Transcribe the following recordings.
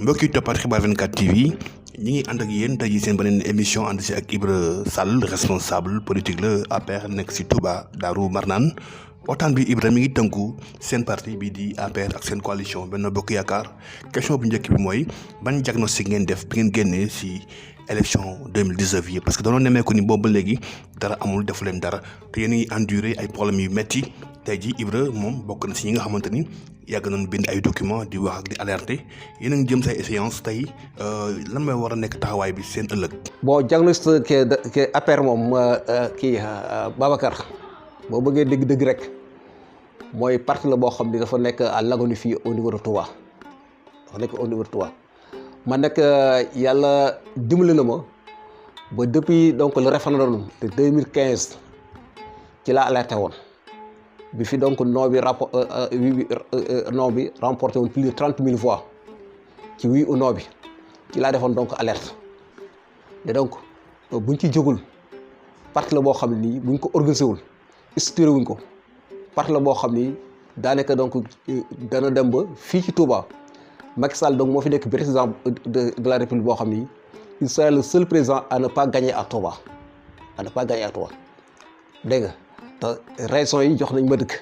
mbokk yi toppaat xibaar 24 TV ñi ngi ànd ak yéen tey jii seen beneen émission ànd si ak Ibra Sall responsable politique la APR nekk si Touba Darou Marnane waxtaan bi Ibra mi ngi tënku seen parti bii di APR ak seen coalition Benno Bokk Yaakaar question bu njëkk bi mooy ban diagnostic ngeen def bi ngeen génnee si élection 2019 yi parce que dañoo nemmeeku ni boobu ba léegi dara amul defu leen dara te yéen a ngi enduré ay problèmes yu métti tey jii Ibra moom bokk na si ñi nga xamante ni yàgg nañu bind ay documents di wax ak di alerter yéen a ngi jëm say échéance tey lan mooy war a nekk taxawaay bi seen ëllëg. bon diagnostic ke APR moom Babacar boo bëggee dëgg rek mooy parti la boo xam ni dafa nekk à l'agonie fii au niveau de Touba dafa nekk au niveau de Touba man nag yàlla dimbali na ma ba depuis donc le référendum de 2015 ci laa alerté woon. bi fi donc non bi remporté woon plus de 30 000 voix ci oui ou non bi ci laa defoon donc alerte te donc buñ ci jógul parti la boo xam ne nii buñ ko organisé wul structuré wuñ ko parti la boo xam ni daanaka donc dana dem ba fii ci Touba Macky Sall donc moo fi nekk président de la République boo xam ni il sera le seul président à ne pas gagner à Touba dégg nga. te raison yi jox nañ ma dëkk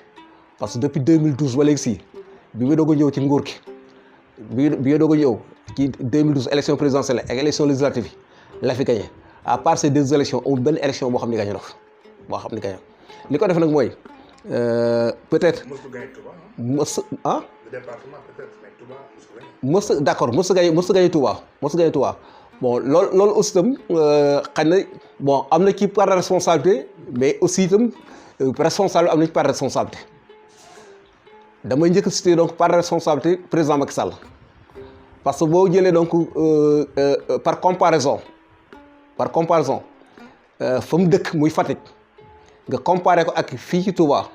parce que depuis 2012 ba léegi si bi ma doog a ñëw ci nguur gi bi ma doog a ñëw ci 2012 élection présidentielle ak élection législative yi la fi gagné à part ces deux élections amul benn élection boo xam ne gagné na fa li ko def nag mooy peut-être. mos ah. le département peut-être mais Touba mos d'accord mos gagné Touba bon loolu aussi itam xëy na bon am na ci part de responsabilité mais aussi itam. responsable am nañ part de responsabilité damay njëkk a citer donc part de responsabilité président Macky Sall parce que boo jëlee donc par comparaison fa mu dëkk muy Fatick nga comparé ko ak fii ci Touba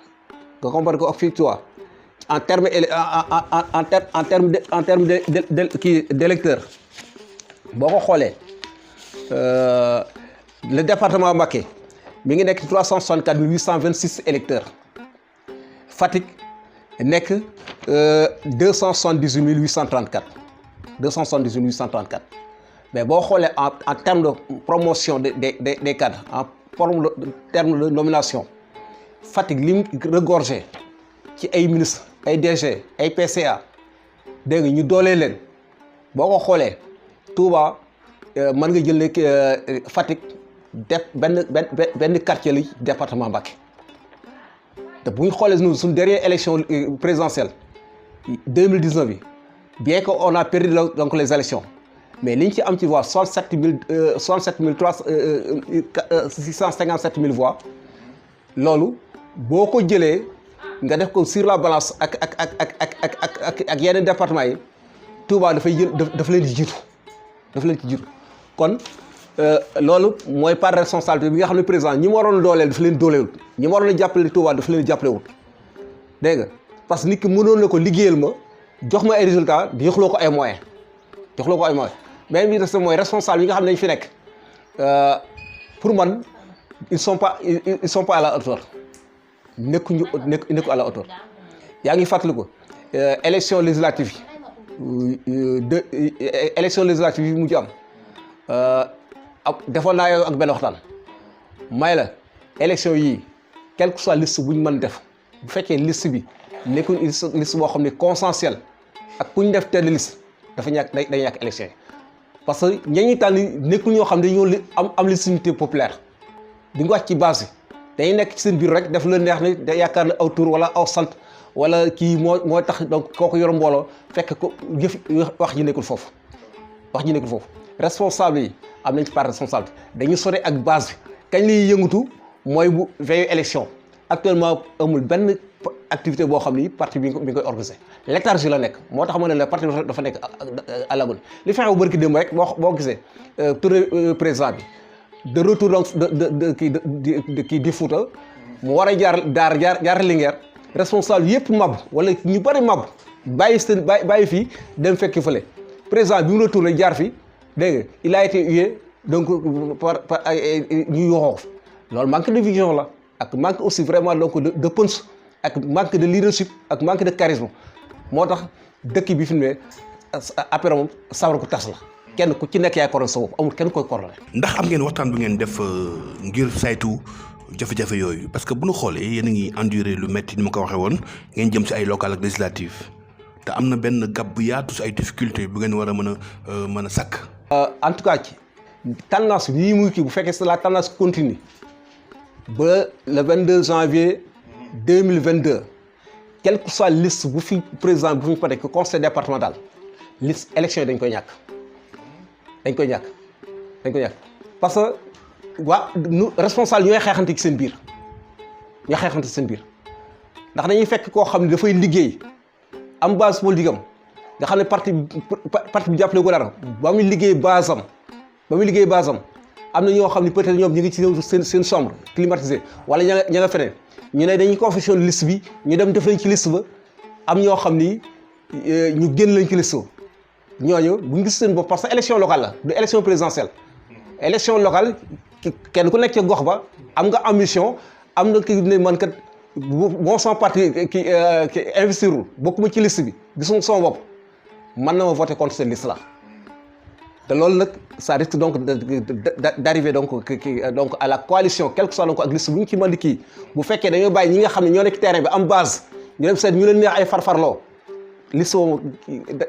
en terme d'électeurs boo ko xoolee le département Mbacké mi ngi nekk 364 826 électeurs Fatick nekk 278 834 mais boo xoolee en terme de promotion des cadres en terme de nomination Fatick li mu regorgé ci ay ministres ay DG ay PCA dégg nga ñu doolee leen boo ko xoolee Touba mën nga jël ne Fatick. def benn quartier li département Mbacké te bu ñu xoolee suñu dernière élection présidentielle 2019 bi bien que on a perdu donc les élections mais li ñu ci am ci voix 657 000 voix loolu boo ko jëlee nga def ko sur la balance ak yeneen départements yi Touba dafay jël dafa leen di jiitu kon. loolu mooy part de responsabilité bi nga xam ne président ñi mu waroon dooleel dafa leen doolewul ñi mu waroon a jàppale Touba dafa leen jàppalewul dégg nga parce que nit ki mënoon na ko liggéeyal ma jox ma ay résultats di joxloo ko ay moyens mais bi des mooy responsable yi nga xam ne dañ fi nekk pour man ils sont pas à la hauteur nekku à la hauteur yaa ngi fàttali ko élection législative yi mu ci am defoon naa yow ak benn waxtaan may la élection yii quelle que soit liste bu ñu mën def bu fekkee liste bi nekkul liste boo xam ne consensuelle ak ku ñu def tête de liste dafa day ñàkk élection yi parce que ñi tànn nekkul ñoo xam ne dañoo am légitimité populaire di nga wax ci base bi dañuy nekk ci seen biir rek def la neex ne da yaakaar ne aw tur wala aw sant wala kii moo tax donc kooku yor mbooloo fekk ko wax ji nekkul foofu responsable yi am nañ ci part responsabilité dañu sore ak base bi kañ lay yëngatu mooy bu veille élection actuellement amul benn activité boo xam ni parti bi nga koy organisé léthargie la nekk moo tax ma ne la parti dafa nekk à l'agonie li fexe bu bërki démb rek boo gisee tour président bi de retour donc de kii di Fouta mu war a jaar Linguère responsable yëpp mab wala ñu bëri mab bàyyi fii dem fekki fële président bi mu retourné jaar fi dégg nga il a été hué donc par ñu yoxoo loolu manque de vision la ak manque aussi vraiment donc de punch ak manque de leadership ak manque de charisme moo tax dëkk bi fi mu ne après moom sawar ko tas la kenn ku ci nekk yaay coordonné sa bopp amul kenn koy coordonné. ndax am ngeen waxtaan bu ngeen def ngir saytu jafe-jafe yooyu parce que bu ñu xoolee yéen a ngi enduré lu métti ni ma ko waxee woon ngeen jëm si ay local ak législative te am na benn gab bu yaatu si ay difficulté bu ngeen war a mën a sakk. en tout cas ci tendance bii muy kii bu fekkee c'est la tendance continue ba le 22 janvier 2022 quelle que soit liste bu fi président bu fi paree que conseil départemental liste élection yi dañ koy ñàkk parce que nu responsable ñooy xeexante ci seen biir ndax dañuy fekk koo xam ne dafay liggéey am base politique am nga xam ne parti bi jàppale ko dara ba muy liggéey base am am na ñoo xam ne peut-être ñoom ñu ngi ci seen chambre climatisée wala ña nga feneen ñu ne dañuy confession liste bi ñu dem def lañ ci liste ba am ñoo xam ni ñu génn lañ ci liste ba ñooñu bu ñu gis seen bopp parce que élection locale la du élection présidentielle élection locale kenn ku nekk ca gox ba am nga ambition am na ki ne man kat bon sama parti ki investirul bokkuma ci liste bi gisuma sama bopp mën na ma voter contre cette liste là te loolu nag ça risque donc d'arriver donc à la coalition quel que soit donc ak liste bu ñu ci mën di kii bu fekkee dañoo bàyyi ñi nga xam ne ñoo nekk terrain bi am base ñu dem seet ñu leen neex ay farfarloo liste boobu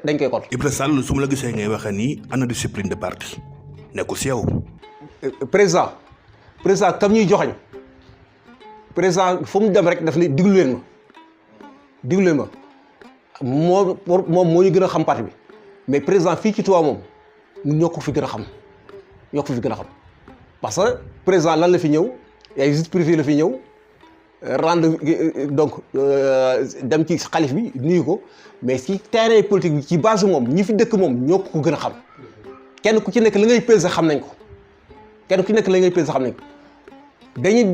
dañ koy contre. Ibra Sall su ma la gisee ngay waxee nii ana discipline de parti nekkul si yow. président kam ñuy joxoñ président fu mu dem rek daf ne diglu leen ma moom moo ñu gën a xam parti bi mais président fii ci Touba moom ñoo ko fi gën a xam parce que président lan la fi ñëw ay visite privée la fi ñëw rendre donc dem ci xalif bi nuyu ko mais ci terrain politique bi ci base moom ñi fi dëkk moom ñoo ko gën a xam kenn ku ci nekk la ngay peser xam nañ ko dañuy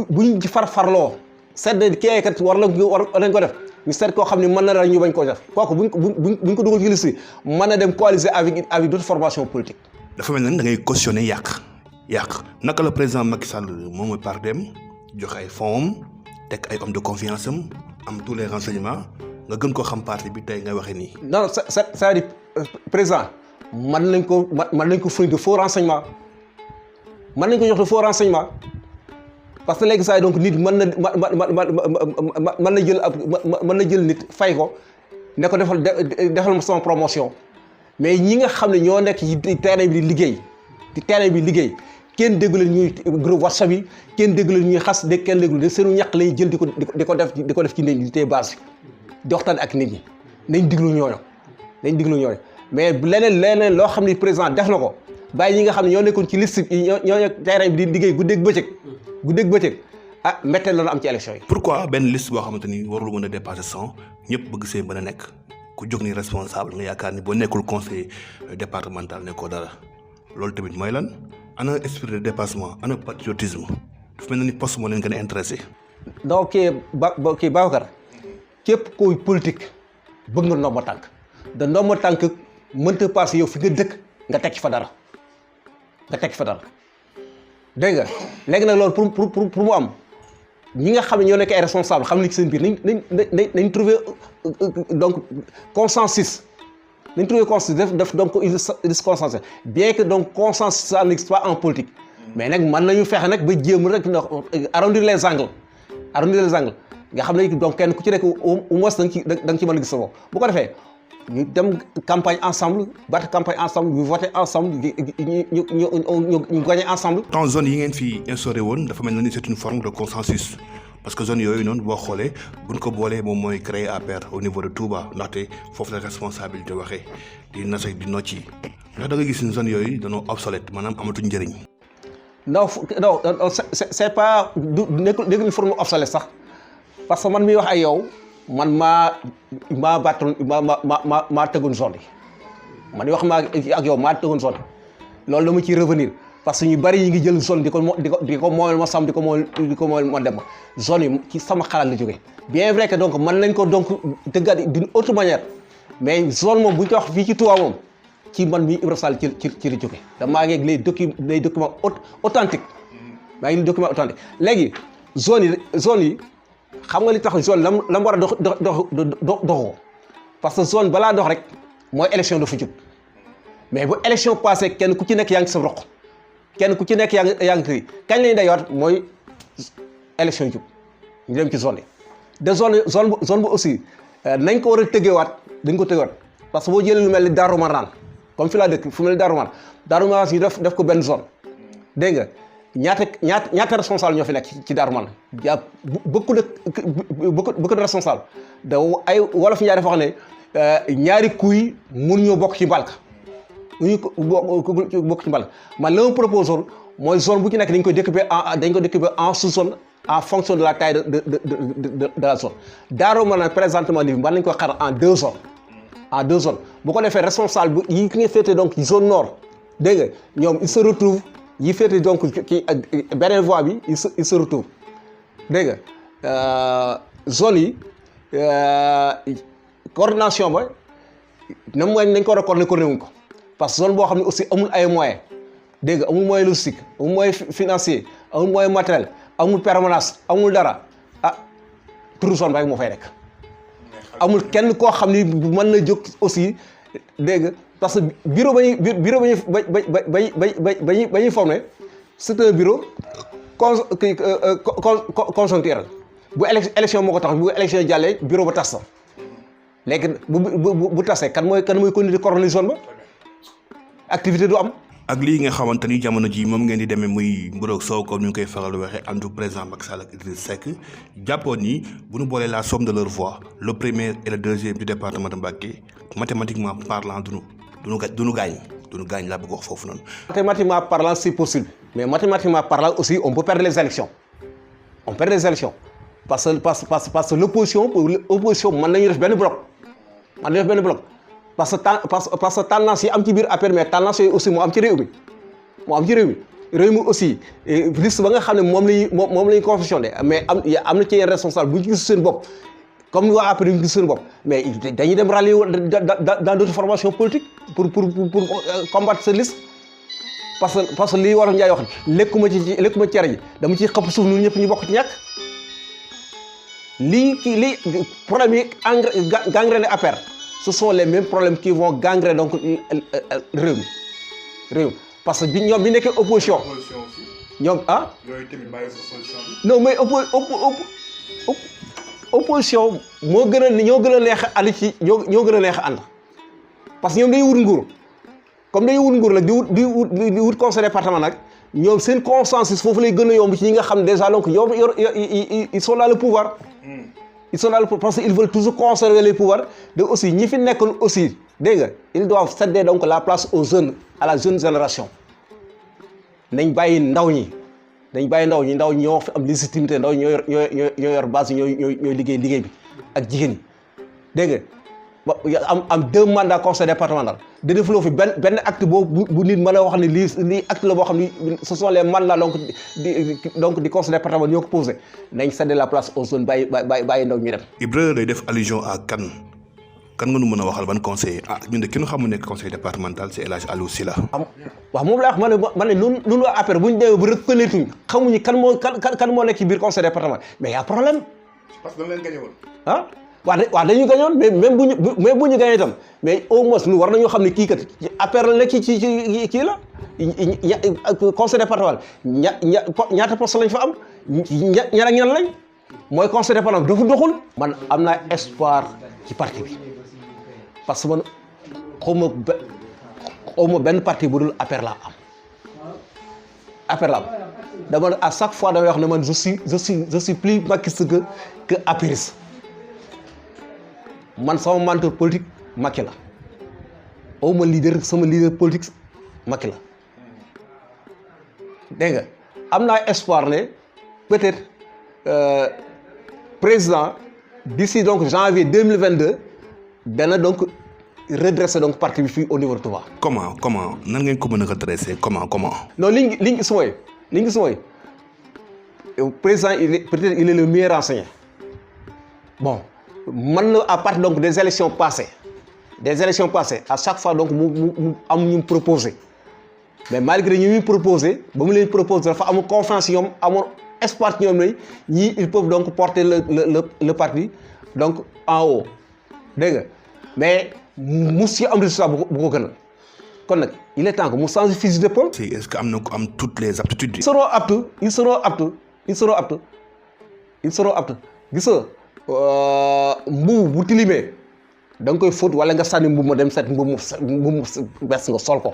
buñ ci farfarloo seet na kii kat war nañ ko def ñu seet koo xam ne mën na la ñu bañ koo def kooku buñ ko dugal ci liste mën na dem coaliser avec d'autres formations politiques. dafa mel ne da ngay cautionner yàq naka la président Macky Sall moom mooy partem joxe ay fonds teg ay hommes de confiance am tous les renseignements nga gën koo xam parti bi tey ngay waxee nii. non c'est-à-dire président mën nañ ko fournir de faux renseignements jox de faux renseignements parce que léegi saa yi donc nit mën na jël nit fay ko ne ko defal ma sama promotion mais ñi nga xam ne ñoo nekk ci terrain bi di liggéey kenn déggu leen ñuy groupe WhatsApp yi kenn déggu leen ñuy xas kenn déggu leen seenu ñàkk lay jël di ko def ci nit ñi di tey base bi di waxtaan ak nit ñi nañ diglu ñooñu mais leneen loo xam ne président def na ko bàyyi ñi nga xam ne ñoo nekkoon ci liste bi ñoo nekk terrain bi di liggéey guddeeg bëccëg métteel la am ci élection yi. pourquoi benn liste boo xamante ni warul mën a dépasser 100 ñëpp bëgg see mën a nekk ku jóg ni responsable nga yaakaar ni boo nekkul conseil départemental nekkoo dara loolu tamit mooy lan ana esprit de dépassement ana patriotisme dafa mel ni poste moo leen gën a intéressé. donc kii Babacar képp kuy politique bëgg nga ndomba tànk mënta passé yow fi nga dëkk nga tekki fa dara dégg nga léegi nag loolu pour mu am ñi nga xam ne ñoo nekk ay responsable xam ni ci seen biir nañ trouver donc consensus def donc une consensus bien que donc consensus ça n'existe pas en politique mais nag mën nañu fexe nag ba jéem rek ndax arrondir les angles nga xam ne donc kenn ku ci nekk au moins da nga ci mën a gis sa bopp bu ko defee ñu dem campagne ensemble battre campagne ensemble ñu voter ensemble ñu gagner ensemble. dans zone yi ngeen fi instauré woon dafa mel ni c'est une forme de consensus parce que zone yooyu noonu boo xoolee buñ ko boolee moom mooy créer APR au niveau de Touba ndaxte foofu la responsabilité waxee di nase di nocci ndax da nga gis ni zone yooyu dañoo obsolète maanaam amatuñ njëriñ. non c'est pas nekkul forme obsolète sax parce que man miy wax ak yow. man maa tëggoon zone yi man wax maa ak yow maa tëggoon zone loolu dama ciy revenir parce que ñu bari yi ngi jël zone di ko moomel ma sam di ko moomel ma dem zone yi ci sama xalaat la jógee bien vrai que donc mën nañ ko donc tëggaat d'une autre manière mais zone moom bu ñu ko wax fii ci Touba moom ci man mii Ibra Sall ci la jógee damaa ngi les documents authentiques léegi zone yi xam nga li tax zone la mu war a dox parce que zone balaa dox rek mooy élection dafa jub mais bu élection passé kenn ku ci nekk yaa ngi sa roq kenn ku ci nekk yaa ngi kii kañ lañu dajewaat mooy élection jub ñu dem ci zone yi de zone bu aussi nañ ko war a tëggeewaat dañ ko tëggeewaat parce que boo jëlee lu mel ni Darou Marnane comme fi laa dëkk fu mel ni Darou Marnane ñu def ko benn zone dégg nga ñaata responsable ñoo fi nekk ci Darou Marnane y a beaucoup de responsable da ay wolof ñaari dafa wax ne ñaari kuy mun ñoo bokk ci mbalka bokk ci mbalka man la ma propose woon mooy zone bu ci nekk dañ ko découper en sous-zone en fonction de la taille de la zone Darou Marnane présentement nii mën nañ ko xar en deux zones bu ko defee responsable yi ki nga féete donc zone nord dégg nga ñoom il se retrouve yi féete donc ci beneen voie bi il se retrouve dégg nga zone yi coordination ba na mooy nañ ko war a coordonné wuñ ko parce que zone boo xam ne aussi amul ay moyens dégg nga amul moyen logistique amul moyen financier amul moyen matériel amul permanence amul dara turu zone ba rek moo fay nekk amul kenn koo xam ni mën na jóg aussi dégg nga parce que bureau ba ñuy formé c'est un bureau conjoncturel bu élection moo ko tax bu élection jàllee bureau ba tas na léegi bu tasee kan mooy continuer di coordonner zone ba activité du am. ak lii nga xamante ni jamono ji moom ngeen di demee muy mburoog soow comme ni ñu koy faral di waxee entre président Macky Sall ak Idriss Seck jàppoon ni bu ñu boolee la somme de leur voix le premier et le deuxième du département de Mbacké mathématiquement parlant duñu gaañ laa bëgg wax foofu noonu. mathématiquement parlant c'est possible mais mathématiquement parlant aussi on peut perdre les élections parce que l'opposition mën nañu def benn bloc parce que tendance yi am ci biir APR mais tendance yooyu aussi moo am ci réew mi aussi liste ba nga xam ne moom lañu confectionné mais am na ci yenn responsable bu ñu gis seen bopp comme ni waa APR ñu gis seen bopp mais dañuy dem rallier dans d'autres formations politiques pour combattre cette liste parce que lii Wolof Njaay wax lekkuma cere ji dama ciy xëpp suuf ñun ñëpp ñu bokk ci ñàkk lii problème yi gangréné APR ce sont les mêmes problèmes qui vont gangréner donc réew mi parce que ñoom bi nekkee opposition ñoom yooyu tamit bàyyi sa solution bi. non mais opposition ñoo gën a neex a ànd ci ñoo gën a neex a ànd parce que ñoom dañuy wut nguur comme dañuy wut nguur nag di wut conseil département nag ñoom seen consensus foofu lay gën a yomb ci ñi nga xam déjà donc yow ils sont dans le pouvoir. Ils sont là parce qu'ils veulent toujours conserver les pouvoirs de aussi ñi fi nekkoon aussi dégg nga ils doivent céder donc la place aux jeunes à la jeune génération nañ bàyyi ndaw ñi ñoo fi am légitimité ndaw ñoo yor base ñooy liggéey bi ak jigéen ñi dégg nga am 2 mandats conseil départemental da defloo fi benn acte boobu bu nit mën a wax ne lii acte la boo xam ni ce sont les mandats donc di conseil départemental ñoo ko posé nañ céder la place aux jeunes bàyyi ndaw ñu dem. Ibra day def allusion à kan nga nu mën a waxal ban conseiller ñun de ki ñu xamul nekk conseil départemental c'est El Hadj Aliou Sylla. waaw moom laa wax ma ne ñun waa APR bu ñu demee ba reconnaître ñu xamuñu kan moo nekk ci biir conseil départemental mais y a problème. parce que dañ leen gagné woon. waaw dañuy gañoon mais même bu ñu gañee itam mais au moins ñu war nañoo xam ne kii kat APR la nekk ci kii la conseil départemental ñaata poste lañ fa am ñan ak ñan lañ mooy conseil départemental dafa doxul. man am naa espoir ci parti bi parce que man xawma benn parti bu dul APR laa am dama à chaque fois damay wax ne man je suis plus maquiste que apériste. man sama mentor politique Macky la sama leader politique Macky la dégg nga am naa espoir ne peut-être président d'ici donc janvier 2022 dana donc redresser donc parti bi fii au niveau de Touba. comment nan ngeen ko mën a redresser comment. non li ñu gis mooy président peut-être il est le mieux renseigné bon. man na à partir donc des élections passées à chaque fois donc mu am ñu proposé mais malgré ñu muy proposé ba mu leen proposé dafa amul confiance ñoom amoon espoir ci ñoom ne ñii ils peuvent donc porter le parti donc en haut dégg nga mais mus ci am résultat bu ko gënal kon nag il est temps que mu changer fusil d'épaule. est-ce que am na ko am toutes les aptitudes. ils seront aptes gis nga mbubu bu tilimee da nga koy fóot wala nga sànni mbubu ma dem seet mbubu bes nga sol ko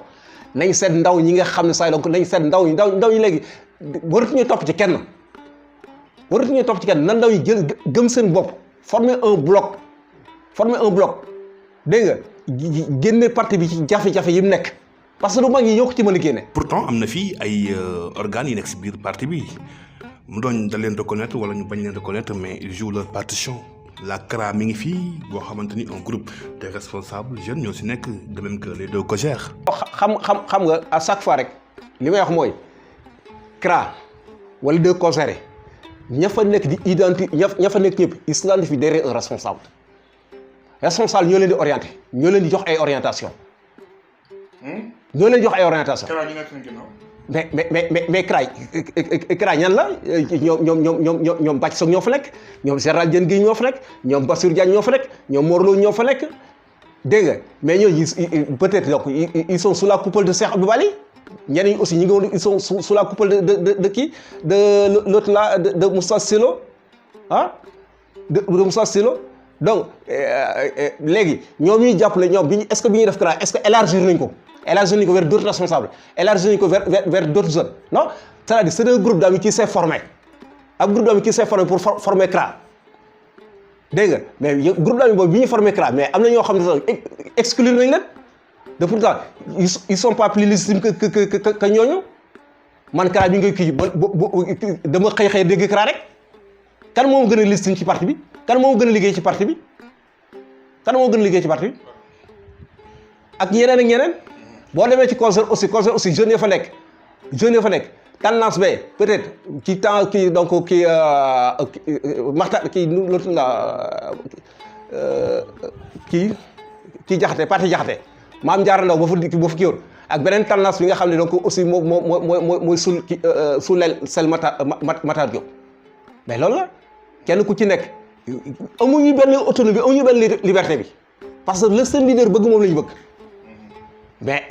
nañ seet ndaw ñi nga xam ne saa donc nañ seet ndaw ñi léegi waratuñu topp ci kenn nan ndaw ñi gëm seen bopp former un bloc dégg nga génne parti bi ci jafe-jafe yi mu nekk parce que du mag ñi ñoo ko ci mën a génne. pourtant am na fii ay organes yi nekk si biir parti bi mu doon da leen reconnaître wala ñu bañ leen reconnaître mais ils jouent leur partition la CRA mi ngi fii boo xamante ni un groupe de responsables jeunes ñoo si nekk de même que les deux COJER. xam nga à chaque fois rek li may wax mooy CRA wala deux COJER ña fa nekk di ña fa nekk ñëpp ils s'identifient derrière un responsable ñoo leen di orienté ñoo leen di jox ay orientation mais CRA ñan la ñoom Bathie Sock ñoo fa nekk ñoom Général Diène Guèye ñoo fa nekk ñoom Bassirou Diagne ñoo fa nekk ñoom Mor Lo ñoo fa nekk dégg nga mais ñooñu peut-être donc ils sont sous la coupole de Cheikh Abdou Bali ñeneen ñi aussi ñi ngi woon ils sont sous la coupole de l'autre là de Moussa Silo de Moussa Silo donc léegi ñoom ñuy jàppale ñoom est-ce que bi ñuy def CRA est-ce que élargir nañ ko vers d'autres responsables élargir nañ ko vers d'autres zones non c'est-à-dire c'est un groupe d'amis qui s'est formé pour former CRA dégg nga mais groupe d'amis boobu bi ñuy former CRA mais am na ñoo xam ne sax exclure nañ leen de pourtant ils sont pas plus légitimes que ñooñu man CRA bi ngay kii dama xëy dégg CRA rek kan moo gën a légitime ci parti bi kan moo gën a liggéey ci parti bi ak ñeneen boo demee ci COJER aussi jeunes ya fa nekk tendance ba peut-être ci temps kii donc kii Maxtar kii loolu la kii Jaxate parti Jaxate Maam Jaara Ndaw ba fa kii woon ak beneen tendance bi nga xam ne donc aussi mooy sul sel Matar Diop mais loolu la kenn ku ci nekk amuñu benn autonomie amuñu benn liberté bi parce que le seen leader bëgg moom la ñu bëgg mais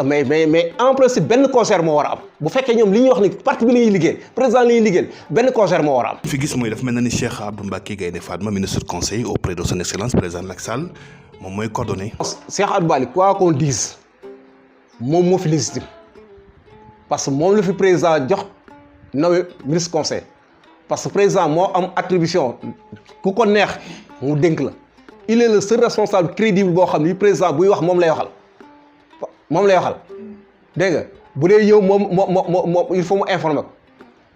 en principe benn COJER moo war a am bu fekkee ñoom li ñuy wax ni parti bi la ñuy liggéey président la ñuy liggéeyal benn COJER moo war a am. fi gis mooy dafa mel na ni Cheikh Abdou Mbacké Gaïndé Fatma ministre conseiller auprès de son excellence président Macky Sall moom mooy coordonné. Cheikh Abdou Bali quoi qu'on dise moom moo fi légitime parce que moom la fi président jox nommé ministre conseiller parce que président moo am attribution ku ko neex mu dénk la il est le seul responsable crédible boo xam ni président buy wax moom lay waxal. dégg nga bu dee yow moom il faut mu informer ko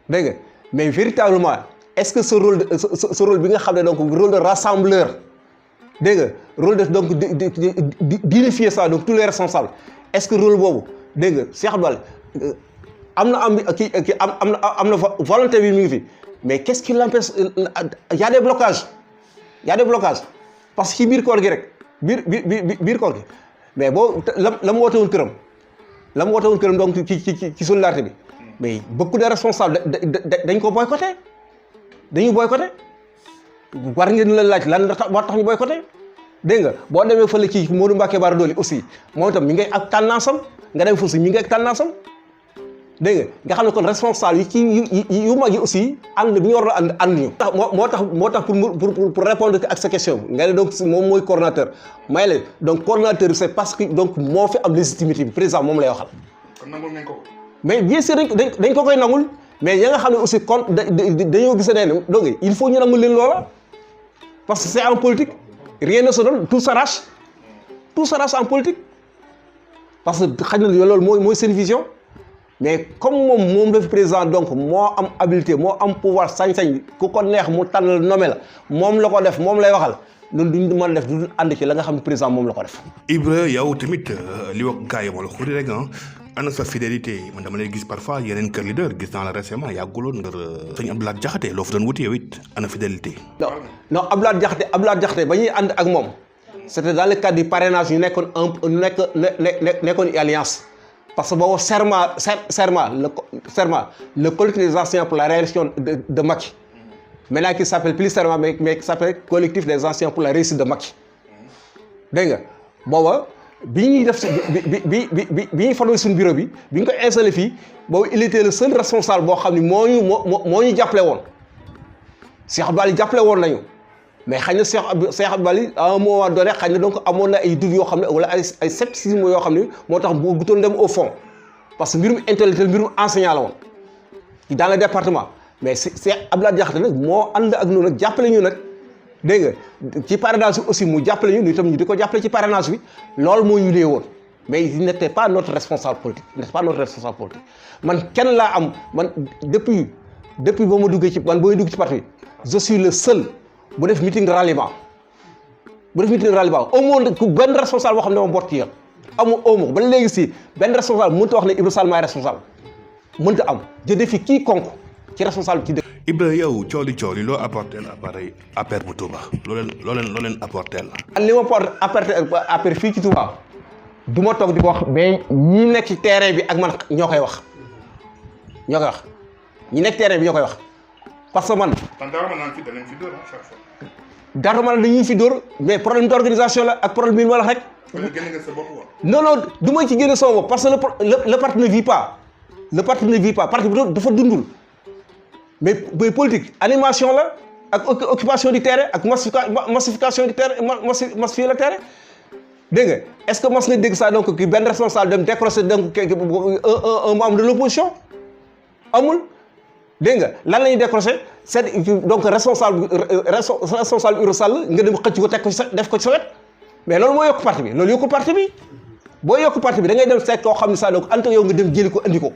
dégg nga mais véritablement est-ce que ce rôle bi nga xam ne donc rôle de rassembleur dégg nga rôle de donc d'unifier ça donc tous les responsables est-ce que rôle boobu dégg nga Cheikh Abdou Bali am na volonté bi mi ngi fi mais qu'est-ce qui l'empêche y a des blocages parce que ci biir koor gi rek biir koor gi mais boo la mu woote woon këram donc ci solidarité bi mais beaucoup de responsables dañ ko boycotté war ngeen la laaj lan moo tax ñu boycotté dégg nga boo demee fële ci Modou Mbacké Bara Dolly aussi moom itam mi ngay ak tànnaasam nga dem foofu si mi ngi ak tànnaasam dégg nga xam ne kon responsable yi ci yu mag yi aussi ànd bi ñu war a ànd ñu. moo tax pour répondre ak sa question nga ne donc moom mooy coordonnateur may leen donc coordonnateur c'est parce que donc moo fi am légitimité bi président moom lay waxal. kon nangul nañ ko. mais bien sûr dañ ko koy nangul mais ña nga xam ne aussi kon dañoo gis ne donc il faut ñu nangul leen loola parce que c'est en politique rien ne se donne tout s'arrache en politique parce que xëy na loolu mooy seen vision. mais comme moom la fi président donc moo am habilité moo am pouvoir sañ-sañ ku ko neex mu tànn nommé la moom la ko def moom lay waxal loolu duñ mën a def du ànd ci la nga xam ne président moom la ko def. Ibra yow tamit li wax gars yi wala xuri rek ana sa fidélité man dama lay gis parfois yeneen kër leader gis naa la récemment yàgguloon nga sëñ Abdoulaye Diakhaté loo fa doon wuti yow it ana fidélité. non Abdoulaye Diakhaté ba ñuy ànd ak moom c'était dans le cadre du parrainage ñu nekkoon alliance. parce que boobu serment le collectif des anciens pour la réélection de Macky maintenant qui s'appelle plus serment mais qui s'appelle collectif des anciens pour la réussite de Macky dégg nga booba bi ñuy def bi ñuy formé suñu bureau bi ñu ko installé fii boobu il était le seul responsable boo xam ne moo ñu jàppale woon Cheikh Abdou Bali jàppale woon nañu mais xëy na Cheikh Abdou Bali à un moment donné xëy na donc amoon na ay doutes yoo xam ne wala ay scepticisme yoo xam ne moo tax bu gutoon dem au fond parce que mbirum intellectuel mbirum enseignant la woon dans le département mais Cheikh Abdoulaye Diakhaté nag moo ànd ak ñun nag jàppale ñu nag dégg nga ci parrainage bi aussi mu jàppale ñu itam ñu di ko jàppale ci parrainage bi loolu moo ñu lee woon mais il n'était pas notre responsable politique man kenn laa am man depuis ba ma duggee ci man booy dugg ci parti bi je suis le seul bu def meeting de ralliement amoon ku benn responsable boo xam ne ma bott ci yoon amu ba léegi si benn responsable mënut a wax ne Ibra Sall maay responsable mënut a am je défie quiconque ci responsable ci dëkk. Ibra yow cooli loo apporté appareil APR bu Touba loo leen apporté la. li ma porte APR fii ci Touba du ma toog di ko wax mais ñi nekk ci terrain bi ak man ñoo koy wax ñi nekk terrain bi ñoo koy wax parce que man. Darou Manane dañuy fi dóor mais problème d'organisation la ak problème bi ma wax rek. non du ma ci génne sama bopp parce que le parti ne vit pas parti bi dafa dundul. mais politique animation la ak occupation du terrain ak massification du terrain massifier le terrain dégg nga est-ce que mas nga dégg ça donc ki benn responsable dem décrocher donc un membre de l'opposition amul dégg nga lan la ñuy décrocher c'est donc responsable Ibra Sall nga dem xëcc ko teg ko def ko ci sa wet mais loolu moo yokk parti bi loolu yokku parti bi boo yokk parti bi da ngay dem seet koo xam ne ça donc ante yow nga dem jëli ko andi ko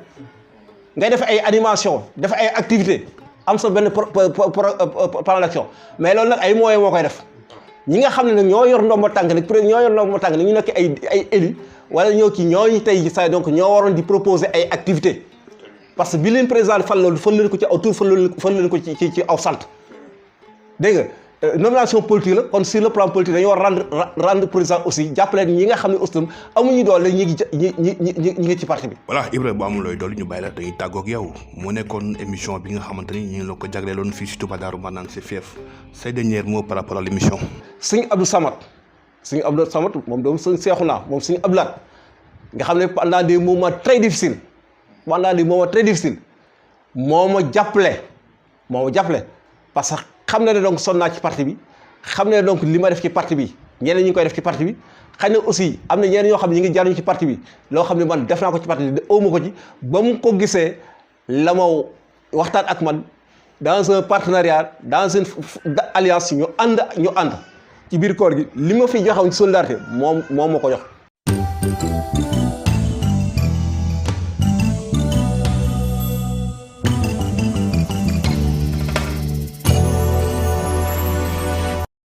ngay def ay animation def ay activité am sa benn plan d'action mais loolu nag ay moyens moo koy def ñi nga xam ne nag ñoo yor ndomba tànk nag ñu nekk ay élus wala ñooñu tey saa donc ñoo waroon di proposer ay activités parce que bi leen président fal leen ko ci aw tur fal leen ko ci aw sant dégg nga nomination politique la kon sur le plan politique dañoo war rendre président aussi jàppale ñi nga xam ne aussi amuñu doole ñi ngi ci parti bi. voilà Ibra bu amul looy doole ñu bàyyi la dañuy tàggoog yow mu nekkoon émission bi nga xamante ni ñu ngi la ko jagleeloon fii si Touba Darou Marnane si fief say dernier mot par rapport à l'émission. sëñ Abdou Samad moom doom sëñ Seexuna moom sëñ Abdoulaat nga xam ne pendant des moments très difficiles moo ma jàppale parce que xam na ne donc sonn naa ci parti bi xam ne donc li ma def ci parti bi ñeneen ñi ngi koy def ci parti bi xëy na aussi am na ñeneen ñoo xam ne ñi ngi jariñu ci parti bi loo xam ne man def naa ko ci parti bi awma ko ci ba mu ko gisee la ma waxtaan ak man dans un partenariat dans une alliance ñu ànd ci biir koor gi li ma fi joxoon ci solidarité moom ma ko jox